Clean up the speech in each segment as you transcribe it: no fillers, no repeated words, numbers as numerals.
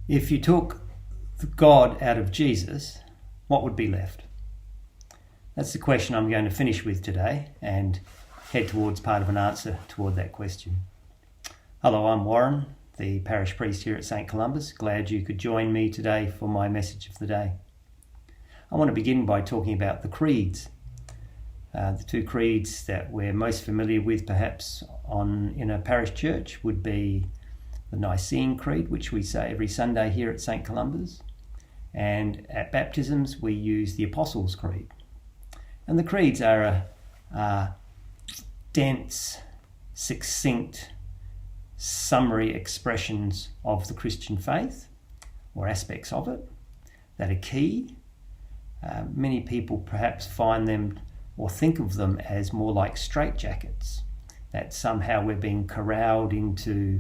If you took God out of Jesus, what would be left? That's the question I'm going to finish with today and head towards part of an answer toward that question. Hello, I'm Warren, the parish priest here at St. Columba's. Glad you could join me today for my message of the day. I want to begin by talking about the creeds. The two creeds that we're most familiar with perhaps in a parish church would be the Nicene Creed, which we say every Sunday here at St. Columba's, and at baptisms we use the Apostles' Creed. And the creeds are dense, succinct, summary expressions of the Christian faith, or aspects of it, that are key. Many people perhaps find them or think of them as more like straitjackets, that somehow we're being corralled into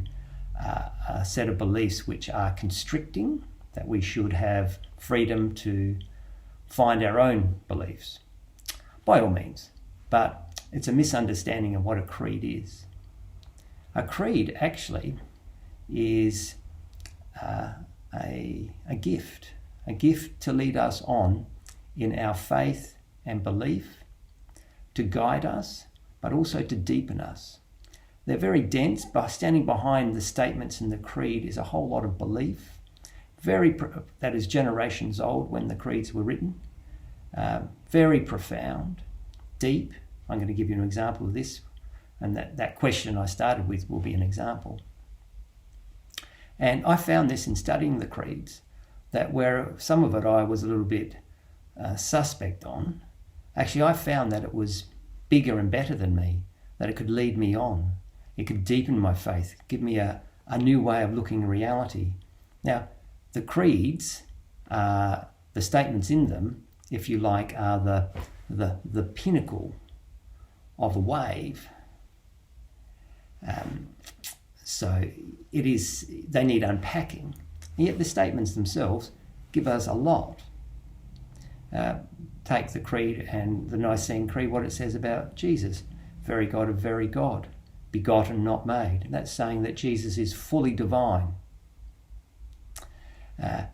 a set of beliefs which are constricting, that we should have freedom to find our own beliefs. By all means, but it's a misunderstanding of what a creed is. A creed actually is a gift to lead us on in our faith and belief, to guide us, but also to deepen us. They're very dense. By standing behind the statements in the creed is a whole lot of belief, that is generations old when the creeds were written, very profound, deep. I'm going to give you an example of this, and that question I started with will be an example. And I found this in studying the creeds, that where some of it I was a little bit suspect on, actually I found that it was bigger and better than me, that it could lead me on. It could deepen my faith, give me a new way of looking at reality. Now, the creeds, the statements in them, if you like, are the pinnacle of a wave. So they need unpacking. And yet the statements themselves give us a lot. Take the creed and the Nicene Creed, what it says about Jesus, very God of very God, begotten, not made. And that's saying that Jesus is fully divine. And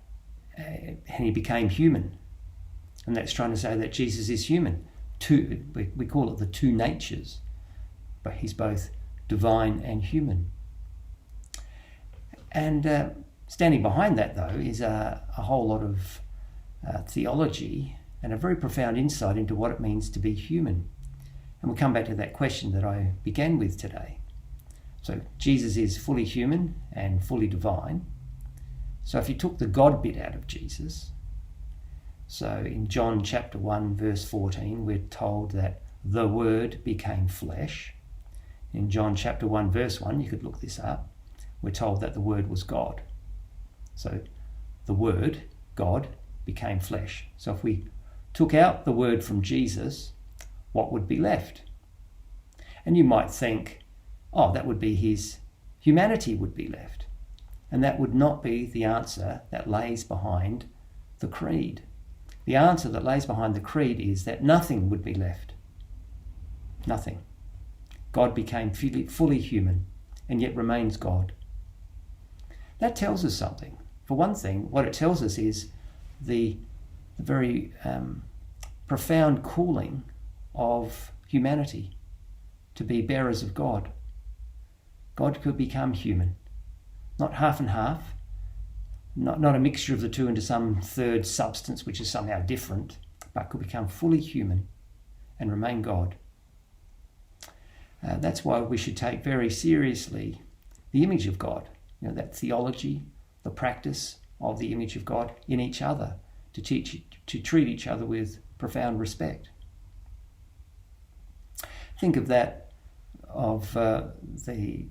he became human. And that's trying to say that Jesus is human. We call it the two natures, but he's both divine and human. And standing behind that, though, is a whole lot of theology and a very profound insight into what it means to be human. And we'll come back to that question that I began with today. So Jesus is fully human and fully divine. So if you took the God bit out of Jesus, so in John chapter 1 verse 14 we're told that the Word became flesh. In John chapter 1 verse 1, you could look this up, we're told that the Word was God. So the Word, God, became flesh. So if we took out the Word from Jesus, what would be left? And you might think, that would be his humanity would be left. And that would not be the answer that lays behind the creed. The answer that lays behind the creed is that nothing would be left. Nothing. God became fully human and yet remains God. That tells us something. For one thing, what it tells us is the very profound calling of humanity to be bearers of God. God could become human, not half and half, not a mixture of the two into some third substance which is somehow different, but could become fully human and remain God. That's why we should take very seriously the image of God, that theology, the practice of the image of God in each other, to treat each other with profound respect. Think of that, of the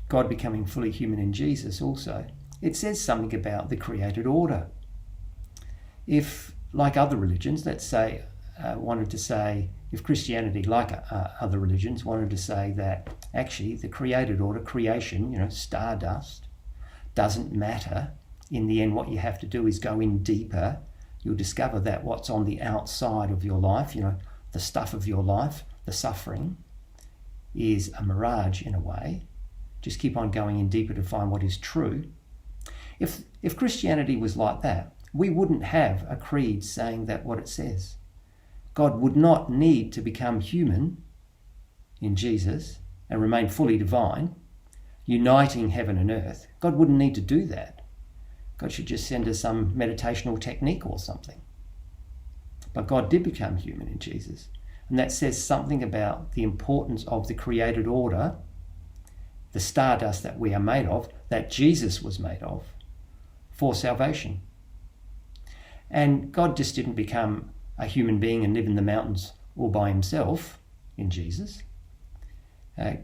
God becoming fully human in Jesus also. It says something about the created order. If, like other religions, let's say, wanted to say, if Christianity, like other religions, wanted to say that actually the created order, creation, stardust, doesn't matter. In the end, what you have to do is go in deeper. You'll discover that what's on the outside of your life, the stuff of your life, the suffering, is a mirage in a way. Just keep on going in deeper to find what is true. If Christianity was like that, we wouldn't have a creed saying that what it says. God would not need to become human in Jesus and remain fully divine, uniting heaven and earth. God wouldn't need to do that. God should just send us some meditational technique or something. But God did become human in Jesus. And that says something about the importance of the created order, the stardust that we are made of, that Jesus was made of, for salvation. And God just didn't become a human being and live in the mountains all by himself in Jesus.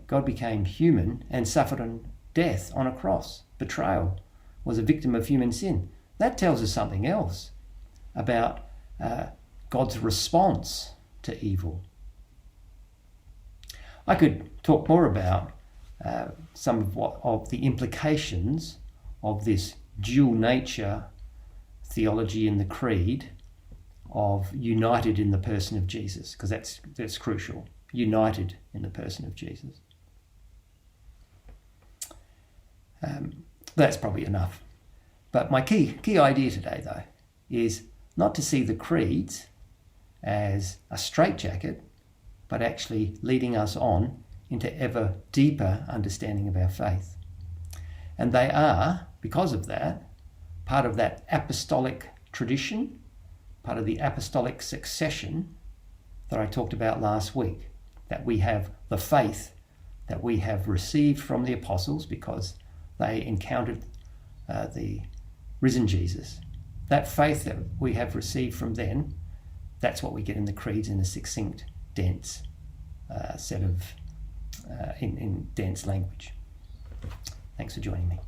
God became human and suffered on death on a cross, betrayal, was a victim of human sin. That tells us something else about God's response to evil. I could talk more about some of the implications of this dual nature theology in the creed of united in the person of Jesus, because that's crucial. United in the person of Jesus. That's probably enough. But my key idea today, though, is not to see the creeds as a straitjacket, but actually leading us on into ever deeper understanding of our faith. And they are, because of that, part of that apostolic tradition, part of the apostolic succession that I talked about last week, that we have the faith that we have received from the apostles because they encountered the risen Jesus. That faith that we have received from them, that's what we get in the creeds in a succinct, dense set of, in dense language. Thanks for joining me.